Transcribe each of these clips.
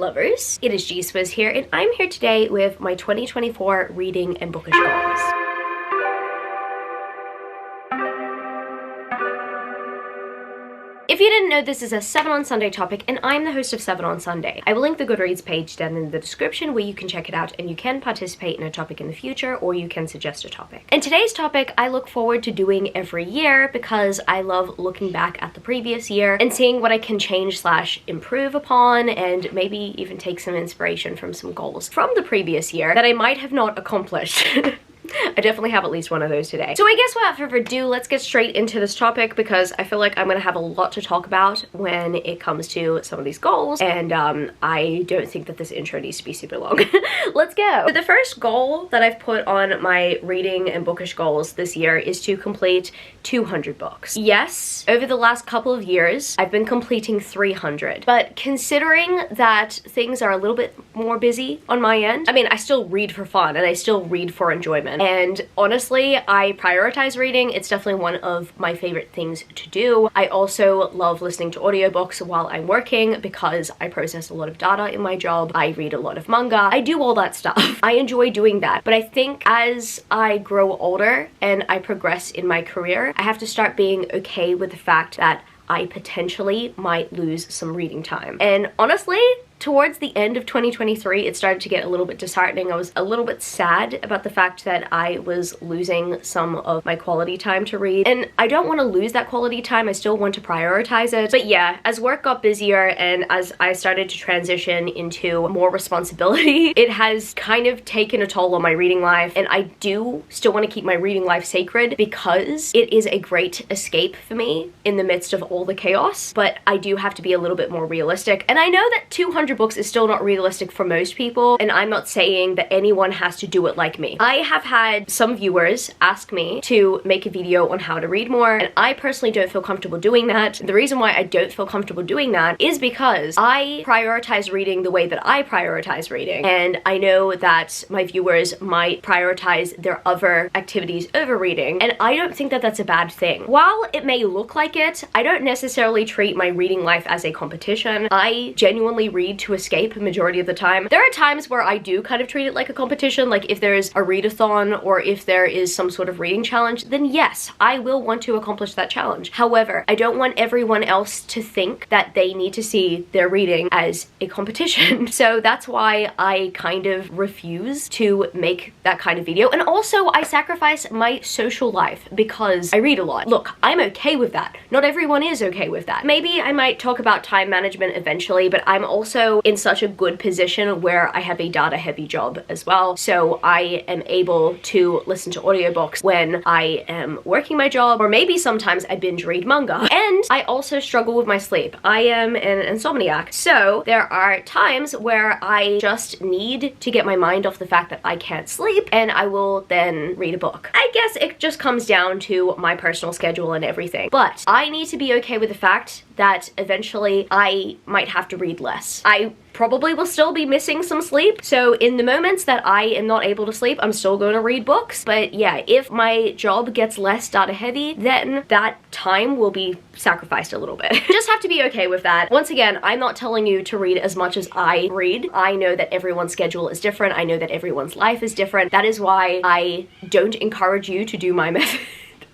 lovers, it is GSwiz here, and I'm here today with my 2024 reading and bookish goals. If you didn't know, this is a 7 on Sunday topic, and I'm the host of 7 on Sunday. I will link the Goodreads page down in the description where you can check it out, and you can participate in a topic in the future, or you can suggest a topic. And today's topic I look forward to doing every year because I love looking back at the previous year and seeing what I can change/improve upon, and maybe even take some inspiration from some goals from the previous year that I might have not accomplished. I definitely have at least one of those today. So I guess without further ado, let's get straight into this topic because I feel like I'm gonna have a lot to talk about when it comes to some of these goals, and I don't think that this intro needs to be super long. Let's go. So the first goal that I've put on my reading and bookish goals this year is to complete 200 books. Yes, over the last couple of years, I've been completing 300, but considering that things are a little bit more busy on my end, I mean, I still read for fun and I still read for enjoyment. And honestly, I prioritize reading. It's definitely one of my favorite things to do. I also love listening to audiobooks while I'm working because I process a lot of data in my job. I read a lot of manga. I do all that stuff. I enjoy doing that. But I think as I grow older and I progress in my career, I have to start being okay with the fact that I potentially might lose some reading time. And honestly, towards the end of 2023, it started to get a little bit disheartening. I was a little bit sad about the fact that I was losing some of my quality time to read. And I don't want to lose that quality time. I still want to prioritize it. But yeah, as work got busier and as I started to transition into more responsibility, it has kind of taken a toll on my reading life. And I do still want to keep my reading life sacred because it is a great escape for me in the midst of all the chaos. But I do have to be a little bit more realistic. And I know that 200 books is still not realistic for most people, and I'm not saying that anyone has to do it like me. I have had some viewers ask me to make a video on how to read more, and I personally don't feel comfortable doing that. The reason why I don't feel comfortable doing that is because I prioritize reading the way that I prioritize reading, and I know that my viewers might prioritize their other activities over reading, and I don't think that that's a bad thing. While it may look like it, I don't necessarily treat my reading life as a competition. I genuinely read to escape a majority of the time. There are times where I do kind of treat it like a competition, like if there's a readathon or if there is some sort of reading challenge, then yes, I will want to accomplish that challenge. However, I don't want everyone else to think that they need to see their reading as a competition. So that's why I kind of refuse to make that kind of video. And also I sacrifice my social life because I read a lot. Look, I'm okay with that. Not everyone is okay with that. Maybe I might talk about time management eventually, but I'm also in such a good position where I have a data heavy job as well, so I am able to listen to audiobooks when I am working my job, or maybe sometimes I binge read manga. And I also struggle with my sleep. I am an insomniac, so there are times where I just need to get my mind off the fact that I can't sleep, and I will then read a book. I guess it just comes down to my personal schedule and everything, but I need to be okay with the fact that eventually I might have to read less. I probably will still be missing some sleep, so in the moments that I am not able to sleep, I'm still going to read books. But yeah, if my job gets less data heavy, then that time will be sacrificed a little bit. Just have to be okay with that. Once again, I'm not telling you to read as much as I read. I know that everyone's schedule is different. I know that everyone's life is different. That is why I don't encourage you to do my method.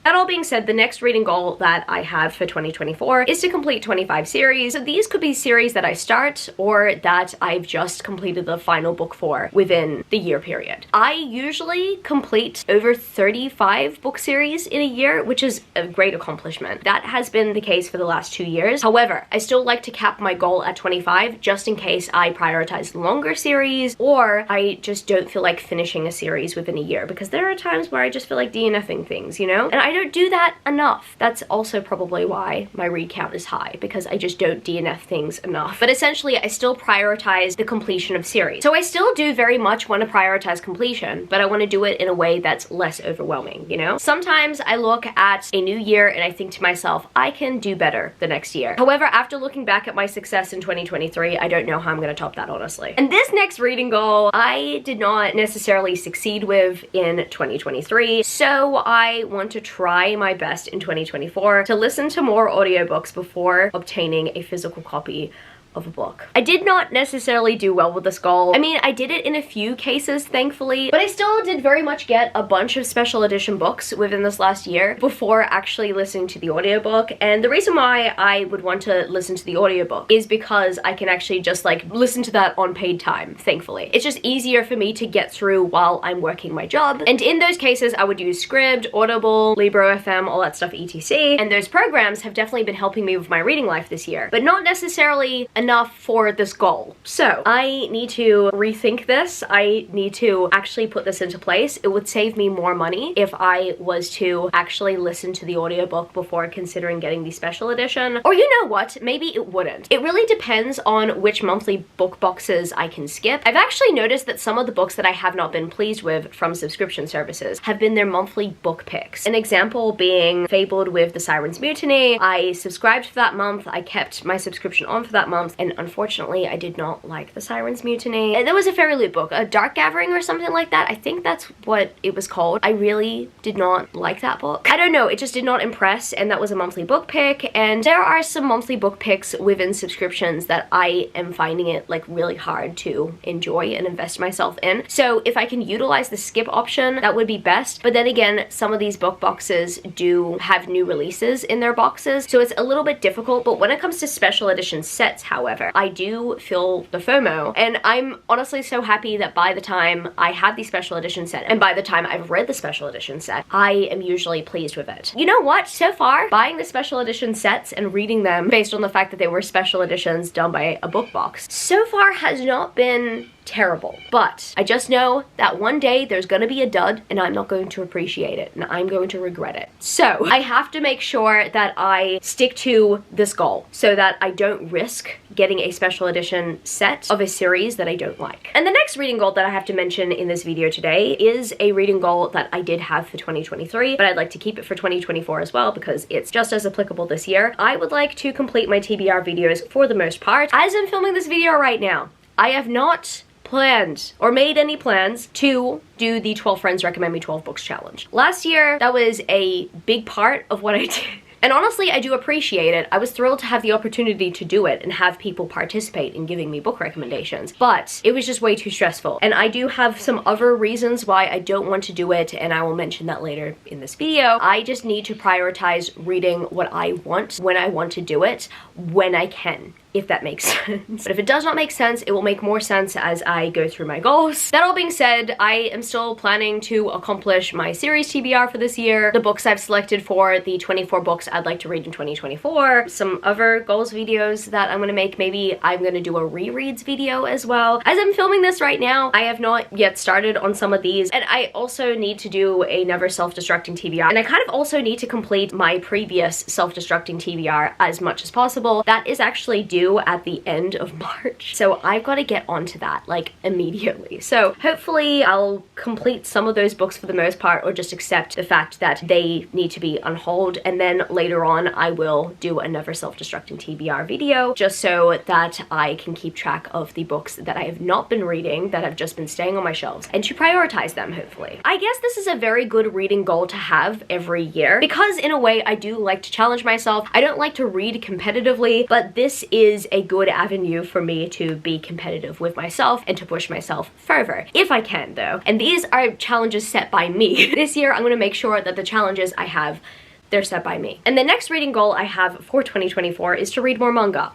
That all being said, the next reading goal that I have for 2024 is to complete 25 series. So these could be series that I start or that I've just completed the final book for within the year period. I usually complete over 35 book series in a year, which is a great accomplishment. That has been the case for the last 2 years. However, I still like to cap my goal at 25 just in case I prioritize longer series or I just don't feel like finishing a series within a year, because there are times where I just feel like DNFing things, you know? And I don't do that enough. That's also probably why my read count is high, because I just don't DNF things enough. But essentially, I still prioritize the completion of series. So I still do very much want to prioritize completion, but I want to do it in a way that's less overwhelming, you know? Sometimes I look at a new year and I think to myself, I can do better the next year. However, after looking back at my success in 2023, I don't know how I'm going to top that, honestly. And this next reading goal, I did not necessarily succeed with in 2023, so I want to try my best in 2024 to listen to more audiobooks before obtaining a physical copy of a book. I did not necessarily do well with this goal. I mean, I did it in a few cases, thankfully, but I still did very much get a bunch of special edition books within this last year before actually listening to the audiobook. And the reason why I would want to listen to the audiobook is because I can actually just like listen to that on paid time, thankfully. It's just easier for me to get through while I'm working my job. And in those cases, I would use Scribd, Audible, Libro FM, all that stuff, etc. And those programs have definitely been helping me with my reading life this year, but not necessarily enough for this goal. So I need to rethink this. I need to actually put this into place. It would save me more money if I was to actually listen to the audiobook before considering getting the special edition. Or you know what? Maybe it wouldn't. It really depends on which monthly book boxes I can skip. I've actually noticed that some of the books that I have not been pleased with from subscription services have been their monthly book picks. An example being Fabled with the Siren's Mutiny. I subscribed for that month. I kept my subscription on for that month, and unfortunately I did not like the Siren's Mutiny. There was a fairy loot book, a Dark Gathering or something like that. I think that's what it was called. I really did not like that book. I don't know, it just did not impress, and that was a monthly book pick. And there are some monthly book picks within subscriptions that I am finding it like really hard to enjoy and invest myself in. So if I can utilize the skip option, that would be best. But then again, some of these book boxes do have new releases in their boxes, so it's a little bit difficult. But when it comes to special edition sets, however, I do feel the FOMO, and I'm honestly so happy that by the time I have the special edition set and by the time I've read the special edition set, I am usually pleased with it. You know what? So far, buying the special edition sets and reading them based on the fact that they were special editions done by a book box, so far has not been terrible. But I just know that one day there's gonna be a dud and I'm not going to appreciate it and I'm going to regret it. So I have to make sure that I stick to this goal so that I don't risk getting a special edition set of a series that I don't like. And the next reading goal that I have to mention in this video today is a reading goal that I did have for 2023, but I'd like to keep it for 2024 as well because it's just as applicable this year. I would like to complete my TBR videos for the most part. As I'm filming this video right now, I have not planned or made any plans to do the 12 Friends Recommend Me 12 Books challenge. Last year, that was a big part of what I did. And honestly, I do appreciate it. I was thrilled to have the opportunity to do it and have people participate in giving me book recommendations, but it was just way too stressful. And I do have some other reasons why I don't want to do it, and I will mention that later in this video. I just need to prioritize reading what I want when I want to do it, when I can, if that makes sense. But if it does not make sense, it will make more sense as I go through my goals. That all being said, I am still planning to accomplish my series TBR for this year, the books I've selected for the 24 books I'd like to read in 2024, some other goals videos that I'm gonna make. Maybe I'm gonna do a rereads video as well. As I'm filming this right now, I have not yet started on some of these, and I also need to do a never self-destructing TBR, and I kind of also need to complete my previous self-destructing TBR as much as possible. That is actually due at the end of March, so I've got to get onto that like immediately. So hopefully I'll complete some of those books for the most part, or just accept the fact that they need to be on hold, and then later on I will do another self-destructing TBR video just so that I can keep track of the books that I have not been reading, that have just been staying on my shelves, and to prioritize them, hopefully. I guess this is a very good reading goal to have every year, because in a way I do like to challenge myself. I don't like to read competitively, but this is a good avenue for me to be competitive with myself and to push myself further, if I can though. And these are challenges set by me. This year I'm going to make sure that the challenges I have, they're set by me. And the next reading goal I have for 2024 is to read more manga.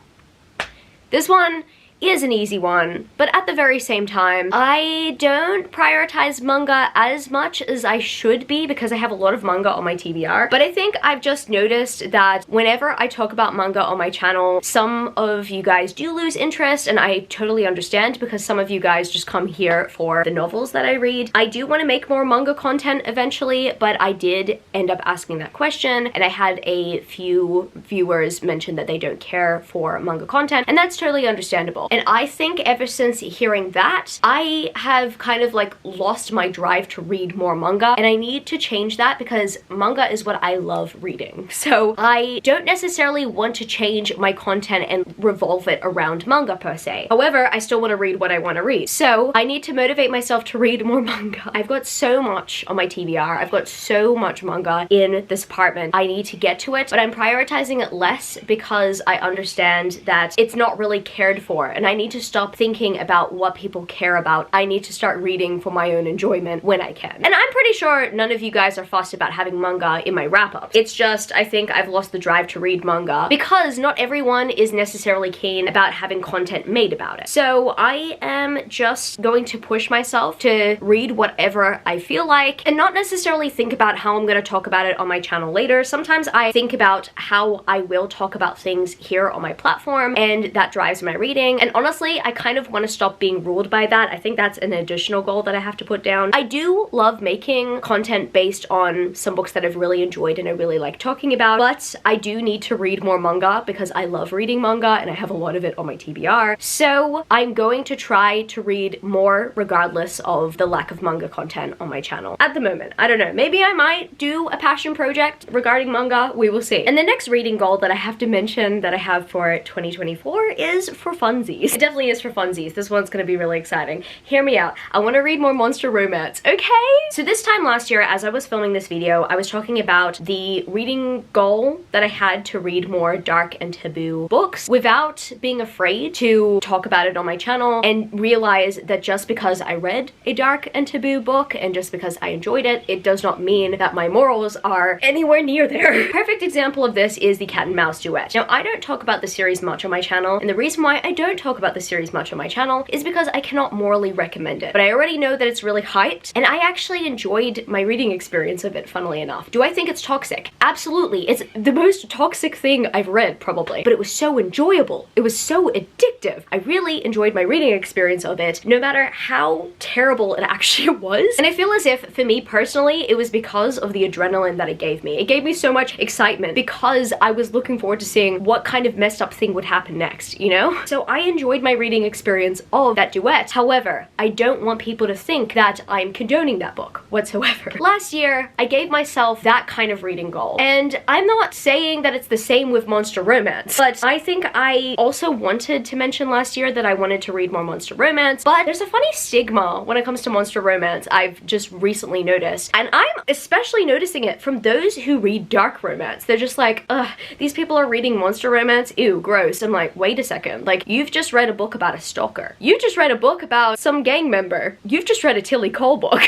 This one is an easy one, but at the very same time, I don't prioritize manga as much as I should be because I have a lot of manga on my TBR. But I think I've just noticed that whenever I talk about manga on my channel, some of you guys do lose interest, and I totally understand because some of you guys just come here for the novels that I read. I do want to make more manga content eventually, but I did end up asking that question, and I had a few viewers mention that they don't care for manga content, and that's totally understandable. And I think ever since hearing that, I have kind of like lost my drive to read more manga, and I need to change that because manga is what I love reading. So I don't necessarily want to change my content and revolve it around manga per se. However, I still want to read what I want to read. So I need to motivate myself to read more manga. I've got so much on my TBR. I've got so much manga in this apartment. I need to get to it, but I'm prioritizing it less because I understand that it's not really cared for, and I need to stop thinking about what people care about. I need to start reading for my own enjoyment when I can. And I'm pretty sure none of you guys are fussed about having manga in my wrap-ups. It's just, I think I've lost the drive to read manga because not everyone is necessarily keen about having content made about it. So I am just going to push myself to read whatever I feel like and not necessarily think about how I'm going to talk about it on my channel later. Sometimes I think about how I will talk about things here on my platform, and that drives my reading. And honestly, I kind of want to stop being ruled by that. I think that's an additional goal that I have to put down. I do love making content based on some books that I've really enjoyed and I really like talking about, but I do need to read more manga because I love reading manga and I have a lot of it on my TBR. So I'm going to try to read more regardless of the lack of manga content on my channel at the moment. I don't know, maybe I might do a passion project regarding manga, we will see. And the next reading goal that I have to mention that I have for 2024 is for funsies. It definitely is for funsies. This one's gonna be really exciting. Hear me out. I want to read more monster romance, okay? So this time last year, as I was filming this video, I was talking about the reading goal that I had to read more dark and taboo books without being afraid to talk about it on my channel, and realize that just because I read a dark and taboo book and just because I enjoyed it, it does not mean that my morals are anywhere near there. Perfect example of this is the Cat and Mouse duet. Now, I don't talk about the series much on my channel, and the reason why I don't talk about the series much on my channel is because I cannot morally recommend it. But I already know that it's really hyped, and I actually enjoyed my reading experience of it, funnily enough. Do I think it's toxic? Absolutely. It's the most toxic thing I've read, probably. But it was so enjoyable. It was so addictive. I really enjoyed my reading experience of it, no matter how terrible it actually was. And I feel as if, for me personally, it was because of the adrenaline that it gave me. It gave me so much excitement because I was looking forward to seeing what kind of messed up thing would happen next, you know? So I enjoyed my reading experience of that duet. However, I don't want people to think that I'm condoning that book whatsoever. Last year, I gave myself that kind of reading goal. And I'm not saying that it's the same with monster romance, but I think I also wanted to mention last year that I wanted to read more monster romance, but there's a funny stigma when it comes to monster romance I've just recently noticed. And I'm especially noticing it from those who read dark romance. They're just like, ugh, these people are reading monster romance, ew, gross. I'm like, wait a second, like, you've just read a book about a stalker. You just read a book about some gang member. You've just read a Tilly Cole book.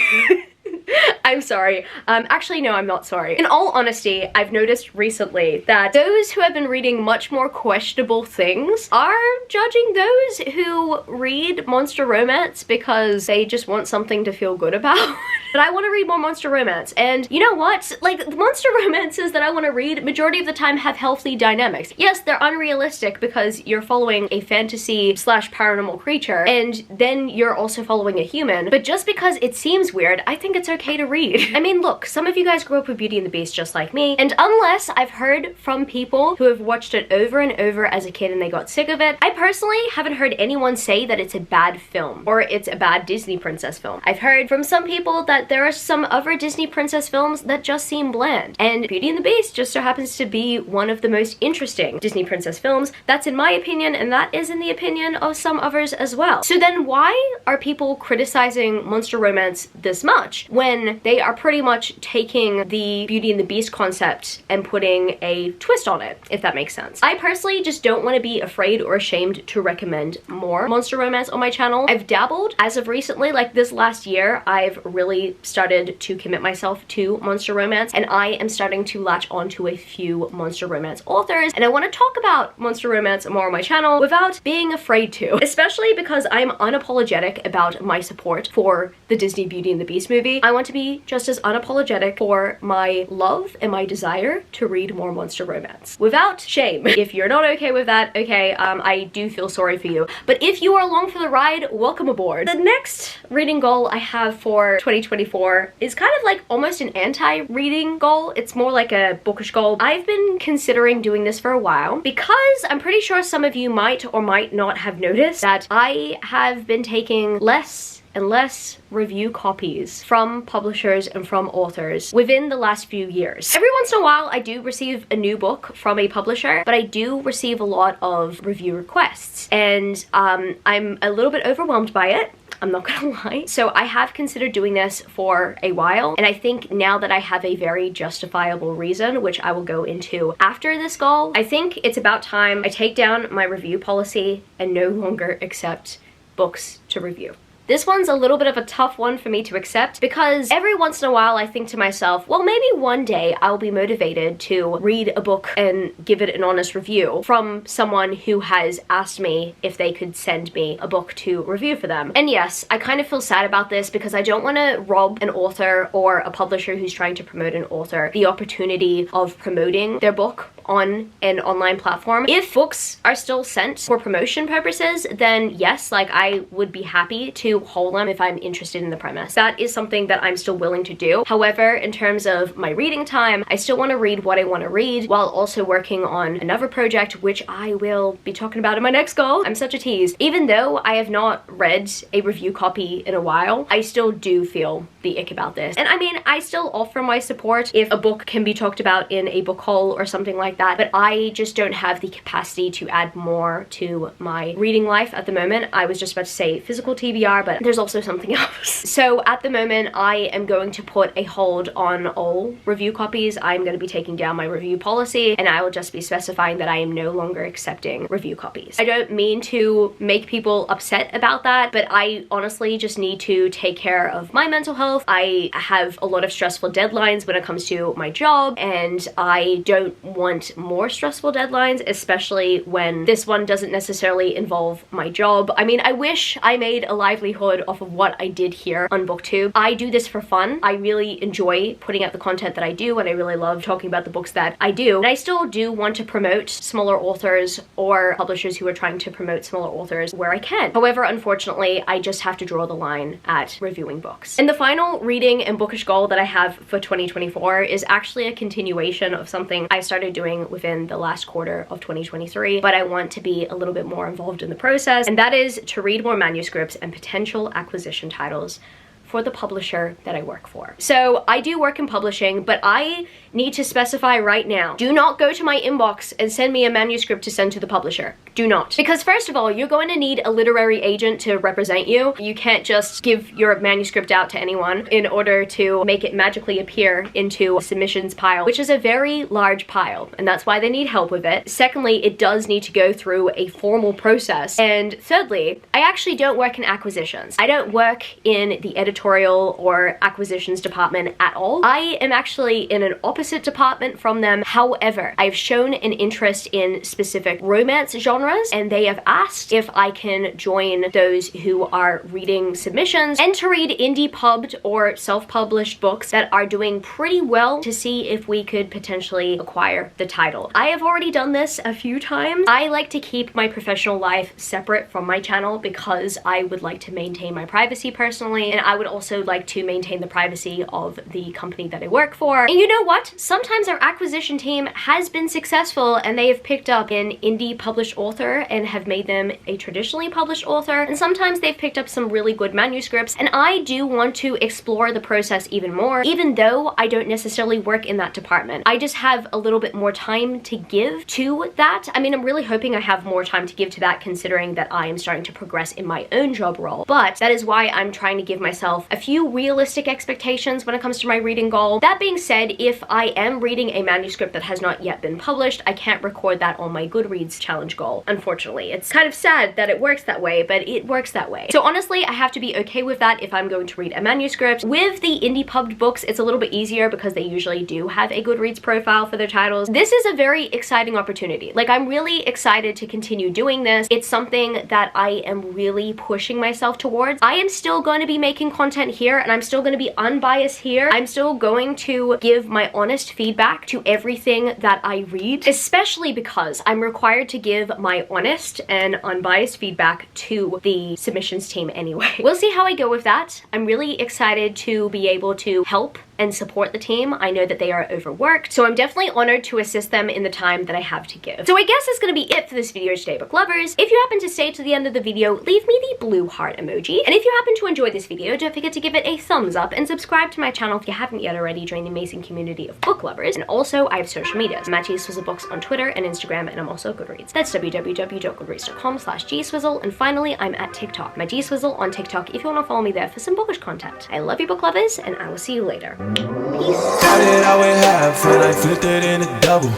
I'm sorry. Actually, no, I'm not sorry. In all honesty, I've noticed recently that those who have been reading much more questionable things are judging those who read monster romance because they just want something to feel good about. But I want to read more monster romance, and you know what? Like, the monster romances that I want to read, majority of the time have healthy dynamics. Yes, they're unrealistic because you're following a fantasy slash paranormal creature, and then you're also following a human, but just because it seems weird, I think it's okay to read. I mean, look, some of you guys grew up with Beauty and the Beast just like me, and unless I've heard from people who have watched it over and over as a kid and they got sick of it, I personally haven't heard anyone say that it's a bad film or it's a bad Disney princess film. I've heard from some people that there are some other Disney princess films that just seem bland, and Beauty and the Beast just so happens to be one of the most interesting Disney princess films. That's in my opinion, and that is in the opinion of some others as well. So then why are people criticizing monster romance this much when they are pretty much taking the Beauty and the Beast concept and putting a twist on it, if that makes sense? I personally just don't want to be afraid or ashamed to recommend more monster romance on my channel. I've dabbled as of recently, like this last year, I've really started to commit myself to monster romance, and I am starting to latch onto a few monster romance authors, and I want to talk about monster romance more on my channel without being afraid to, especially because I'm unapologetic about my support for the Disney Beauty and the Beast movie. I want to be just as unapologetic for my love and my desire to read more monster romance without shame. If you're not okay with that, okay, I do feel sorry for you, but if you are along for the ride, welcome aboard. The next reading goal I have for 2024 2024 is kind of like almost an anti-reading goal. It's more like a bookish goal. I've been considering doing this for a while because I'm pretty sure some of you might or might not have noticed that I have been taking less and less review copies from publishers and from authors within the last few years. Every once in a while I do receive a new book from a publisher, but I do receive a lot of review requests, and I'm a little bit overwhelmed by it. I'm not gonna lie. So I have considered doing this for a while, and I think now that I have a very justifiable reason, which I will go into after this goal, I think it's about time I take down my review policy and no longer accept books to review. This one's a little bit of a tough one for me to accept because every once in a while I think to myself, well, maybe one day I'll be motivated to read a book and give it an honest review from someone who has asked me if they could send me a book to review for them. And yes, I kind of feel sad about this because I don't want to rob an author or a publisher who's trying to promote an author the opportunity of promoting their book on an online platform. If books are still sent for promotion purposes, then yes, like I would be happy to haul them if I'm interested in the premise. That is something that I'm still willing to do. However, in terms of my reading time, I still want to read what I want to read while also working on another project, which I will be talking about in my next goal. I'm such a tease. Even though I have not read a review copy in a while, I still do feel the ick about this. And I mean, I still offer my support if a book can be talked about in a book haul or something like that, but I just don't have the capacity to add more to my reading life at the moment. I was just about to say physical TBR, but there's also something else. So at the moment, I am going to put a hold on all review copies. I'm going to be taking down my review policy, and I will just be specifying that I am no longer accepting review copies. I don't mean to make people upset about that, but I honestly just need to take care of my mental health. I have a lot of stressful deadlines when it comes to my job, and I don't want more stressful deadlines, especially when this one doesn't necessarily involve my job. I mean, I wish I made a livelihood off of what I did here on BookTube. I do this for fun. I really enjoy putting out the content that I do, and I really love talking about the books that I do. And I still do want to promote smaller authors or publishers who are trying to promote smaller authors where I can. However, unfortunately, I just have to draw the line at reviewing books. And the final reading and bookish goal that I have for 2024 is actually a continuation of something I started doing within the last quarter of 2023, but I want to be a little bit more involved in the process, and that is to read more manuscripts and potential acquisition titles for the publisher that I work for. So I do work in publishing, but I need to specify right now, do not go to my inbox and send me a manuscript to send to the publisher. Do not. Because first of all, you're going to need a literary agent to represent you. You can't just give your manuscript out to anyone in order to make it magically appear into a submissions pile, which is a very large pile, and that's why they need help with it. Secondly, it does need to go through a formal process. And thirdly, I actually don't work in acquisitions. I don't work in the editorial or acquisitions department at all. I am actually in an opposite department from them. However, I've shown an interest in specific romance genres, and they have asked if I can join those who are reading submissions and to read indie pubbed or self-published books that are doing pretty well to see if we could potentially acquire the title. I have already done this a few times. I like to keep my professional life separate from my channel because I would like to maintain my privacy personally, and I would also like to maintain the privacy of the company that I work for. And you know what? Sometimes our acquisition team has been successful and they have picked up an indie published author and have made them a traditionally published author, and sometimes they've picked up some really good manuscripts, and I do want to explore the process even more, even though I don't necessarily work in that department. I just have a little bit more time to give to that. I mean, I'm really hoping I have more time to give to that considering that I am starting to progress in my own job role, but that is why I'm trying to give myself a few realistic expectations when it comes to my reading goal. That being said, if I am reading a manuscript that has not yet been published, I can't record that on my Goodreads challenge goal, unfortunately. It's kind of sad that it works that way, but it works that way. So honestly, I have to be okay with that if I'm going to read a manuscript. With the indie pubbed books, it's a little bit easier because they usually do have a Goodreads profile for their titles. This is a very exciting opportunity. Like, I'm really excited to continue doing this. It's something that I am really pushing myself towards. I am still going to be making content here, and I'm still going to be unbiased here. I'm still going to give my honest feedback to everything that I read, especially because I'm required to give my honest and unbiased feedback to the submissions team anyway. We'll see how I go with that. I'm really excited to be able to help and support the team. I know that they are overworked, so I'm definitely honored to assist them in the time that I have to give. So I guess that's gonna be it for this video today, book lovers. If you happen to stay to the end of the video, leave me the blue heart emoji. And if you happen to enjoy this video, don't forget to give it a thumbs up and subscribe to my channel if you haven't yet already. Join the amazing community of book lovers. And also, I have social media. I'm at gswizzelbooks on Twitter and Instagram, and I'm also Goodreads. That's www.goodreads.com/gswizzle. And finally, I'm at TikTok. My gswizzle on TikTok if you want to follow me there for some bookish content. I love you, book lovers, and I will see you later. Peace. Started out with half and I flipped it into double.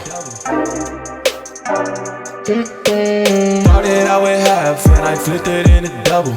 Started out with half and I flipped it into double.